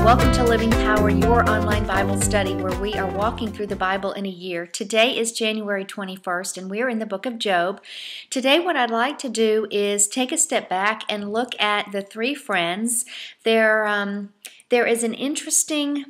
Welcome to Living Power, your online Bible study where we are walking through the Bible in a year. Today is January 21st and we're in the book of Job. Today what I'd like to do is take a step back and look at the three friends. There is an interesting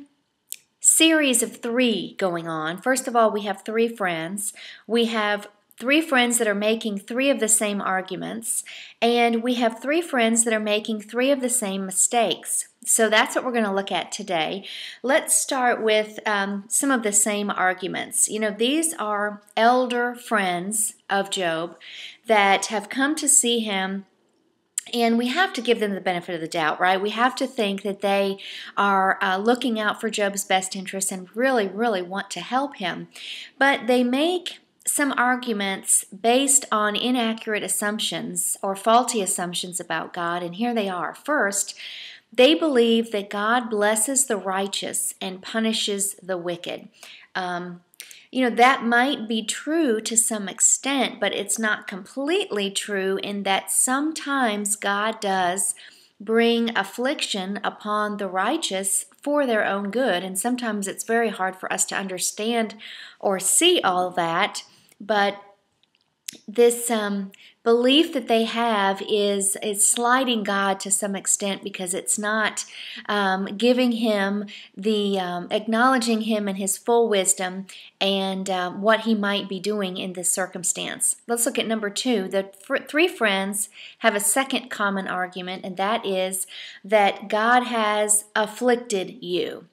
series of three going on. First of all, we have three friends. We have three friends that are making three of the same arguments, and we have three friends that are making three of the same mistakes. So that's what we're going to look at today. Let's start with some of the same arguments. You know, these are elder friends of Job that have come to see him, and we have to give them the benefit of the doubt, right? We have to think that they are looking out for Job's best interests and really, really want to help him. But they make some arguments based on inaccurate assumptions or faulty assumptions about God, and here they are. First, they believe that God blesses the righteous and punishes the wicked. That might be true to some extent, but it's not completely true in that sometimes God does bring affliction upon the righteous for their own good, and sometimes it's very hard for us to understand or see all that, but this belief that they have is slighting God to some extent because it's not giving him the acknowledging him in his full wisdom and what he might be doing in this circumstance. Let's look at number two. The three friends have a second common argument, and that is that God has afflicted you.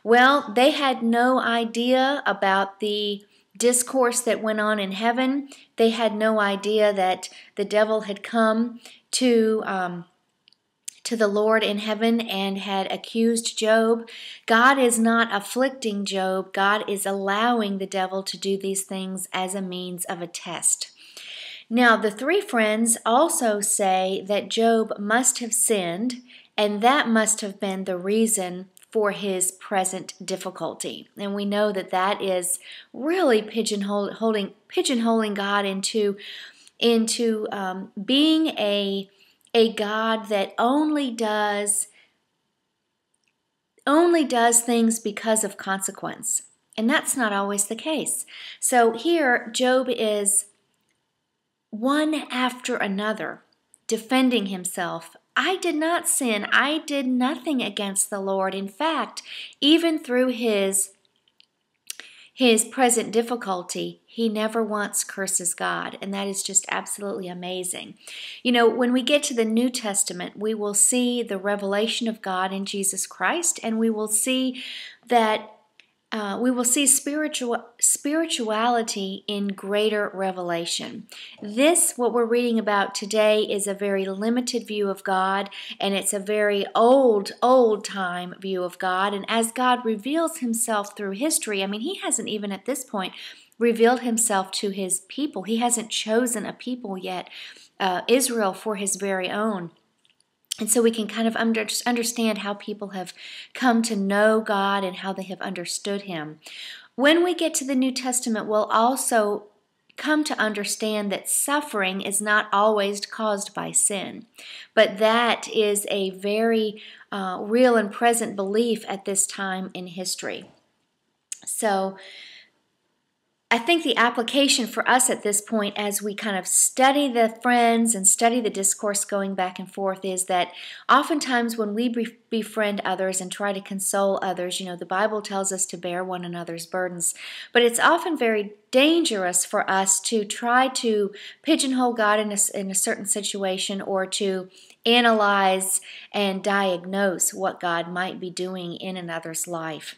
Well, they had no idea about the discourse that went on in heaven. They had no idea that the devil had come to the Lord in heaven and had accused Job. God is not afflicting Job. God is allowing the devil to do these things as a means of a test. Now, the three friends also say that Job must have sinned, and that must have been the reason for his present difficulty. And we know that that is really pigeonholing God into being a God that only does things because of consequence. And that's not always the case. So here Job is one after another defending himself. I did not sin. I did nothing against the Lord. In fact, even through his present difficulty, he never once curses God, and that is just absolutely amazing. You know, when we get to the New Testament, we will see the revelation of God in Jesus Christ, and we will see that spirituality in greater revelation. What we're reading about today, is a very limited view of God, and it's a very old time view of God. And as God reveals himself through history, I mean, he hasn't even at this point revealed himself to his people. He hasn't chosen a people yet, Israel, for his very own. And so we can kind of understand how people have come to know God and how they have understood him. When we get to the New Testament, we'll also come to understand that suffering is not always caused by sin. But that is a very real and present belief at this time in history. So I think the application for us at this point, as we kind of study the friends and study the discourse going back and forth, is that oftentimes when we befriend others and try to console others, you know, the Bible tells us to bear one another's burdens, but it's often very dangerous for us to try to pigeonhole God in a certain situation, or to analyze and diagnose what God might be doing in another's life.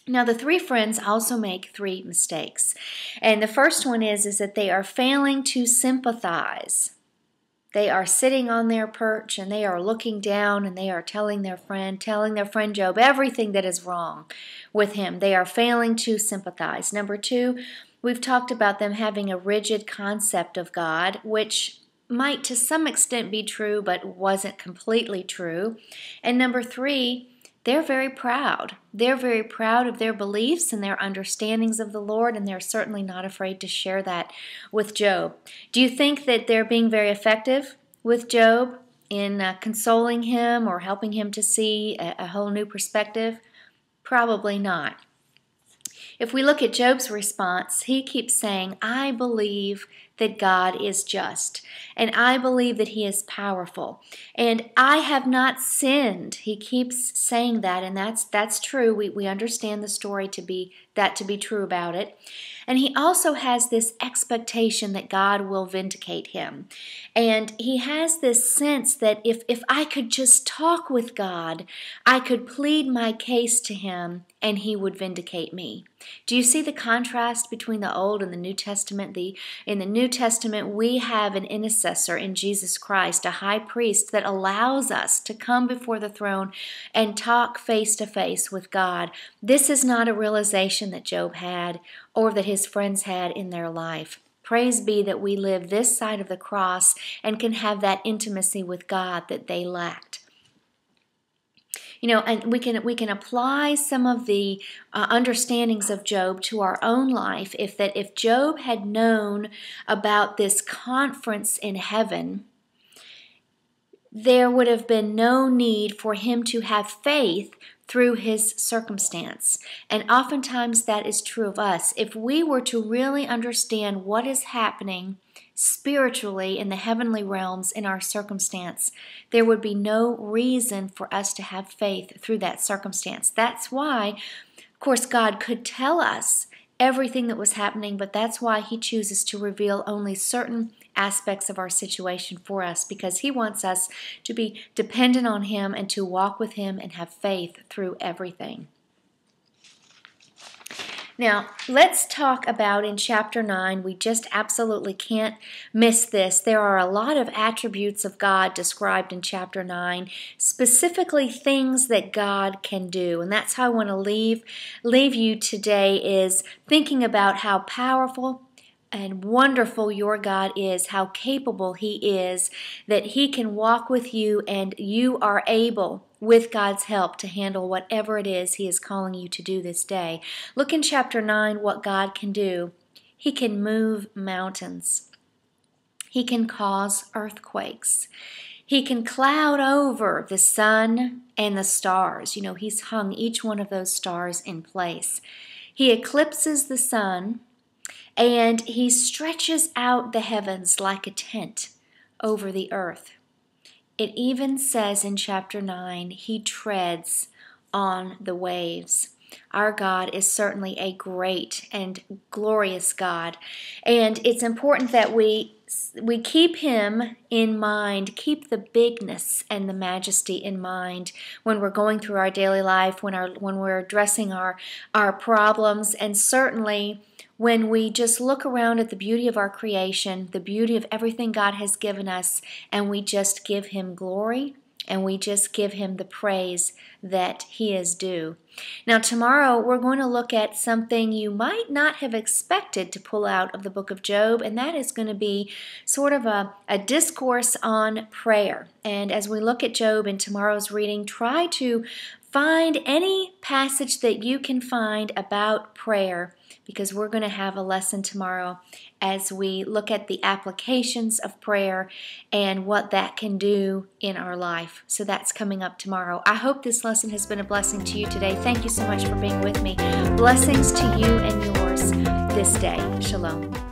Now, the three friends also make three mistakes. And the first one is that they are failing to sympathize. They are sitting on their perch and they are looking down, and they are telling their friend Job everything that is wrong with him. They are failing to sympathize. Number two, we've talked about them having a rigid concept of God, which might to some extent be true, but wasn't completely true. And number three, they're very proud. They're very proud of their beliefs and their understandings of the Lord, and they're certainly not afraid to share that with Job. Do you think that they're being very effective with Job? in consoling him or helping him to see a whole new perspective? Probably not. If we look at Job's response, he keeps saying, I believe that God is just, and I believe that he is powerful, and I have not sinned. He keeps saying that, and that's true. We understand the story to be true about it. And he also has this expectation that God will vindicate him. And he has this sense that if I could just talk with God, I could plead my case to him and he would vindicate me. Do you see the contrast between the Old and the New Testament? In the New Testament, we have an intercessor in Jesus Christ, a high priest that allows us to come before the throne and talk face to face with God. This is not a realization that Job had or that his friends had in their life. Praise be that we live this side of the cross and can have that intimacy with God that they lacked. And we can apply some of the understandings of Job to our own life. If Job had known about this conference in heaven, there would have been no need for him to have faith through his circumstance. And oftentimes that is true of us. If we were to really understand what is happening spiritually in the heavenly realms in our circumstance, there would be no reason for us to have faith through that circumstance. That's why, of course, God could tell us everything that was happening, but that's why he chooses to reveal only certain aspects of our situation for us, because he wants us to be dependent on him and to walk with him and have faith through everything. Now, let's talk about in chapter 9, we just absolutely can't miss this. There are a lot of attributes of God described in chapter 9, specifically things that God can do. And that's how I want to leave you today, is thinking about how powerful and wonderful your God is, how capable he is, that he can walk with you and you are able, with God's help, to handle whatever it is he is calling you to do this day. Look in chapter 9 what God can do. He can move mountains. He can cause earthquakes. He can cloud over the sun and the stars. He's hung each one of those stars in place. He eclipses the sun, and he stretches out the heavens like a tent over the earth. It even says in chapter 9, he treads on the waves. Our God is certainly a great and glorious God. And it's important that we keep him in mind, keep the bigness and the majesty in mind when we're going through our daily life, when we're addressing our problems, and certainly when we just look around at the beauty of our creation, the beauty of everything God has given us, and we just give him glory and we just give him the praise that he is due. Now tomorrow we're going to look at something you might not have expected to pull out of the book of Job, and that is going to be sort of a discourse on prayer. And as we look at Job in tomorrow's reading, try to find any passage that you can find about prayer, because we're going to have a lesson tomorrow as we look at the applications of prayer and what that can do in our life. So that's coming up tomorrow. I hope this lesson has been a blessing to you today. Thank you so much for being with me. Blessings to you and yours this day. Shalom.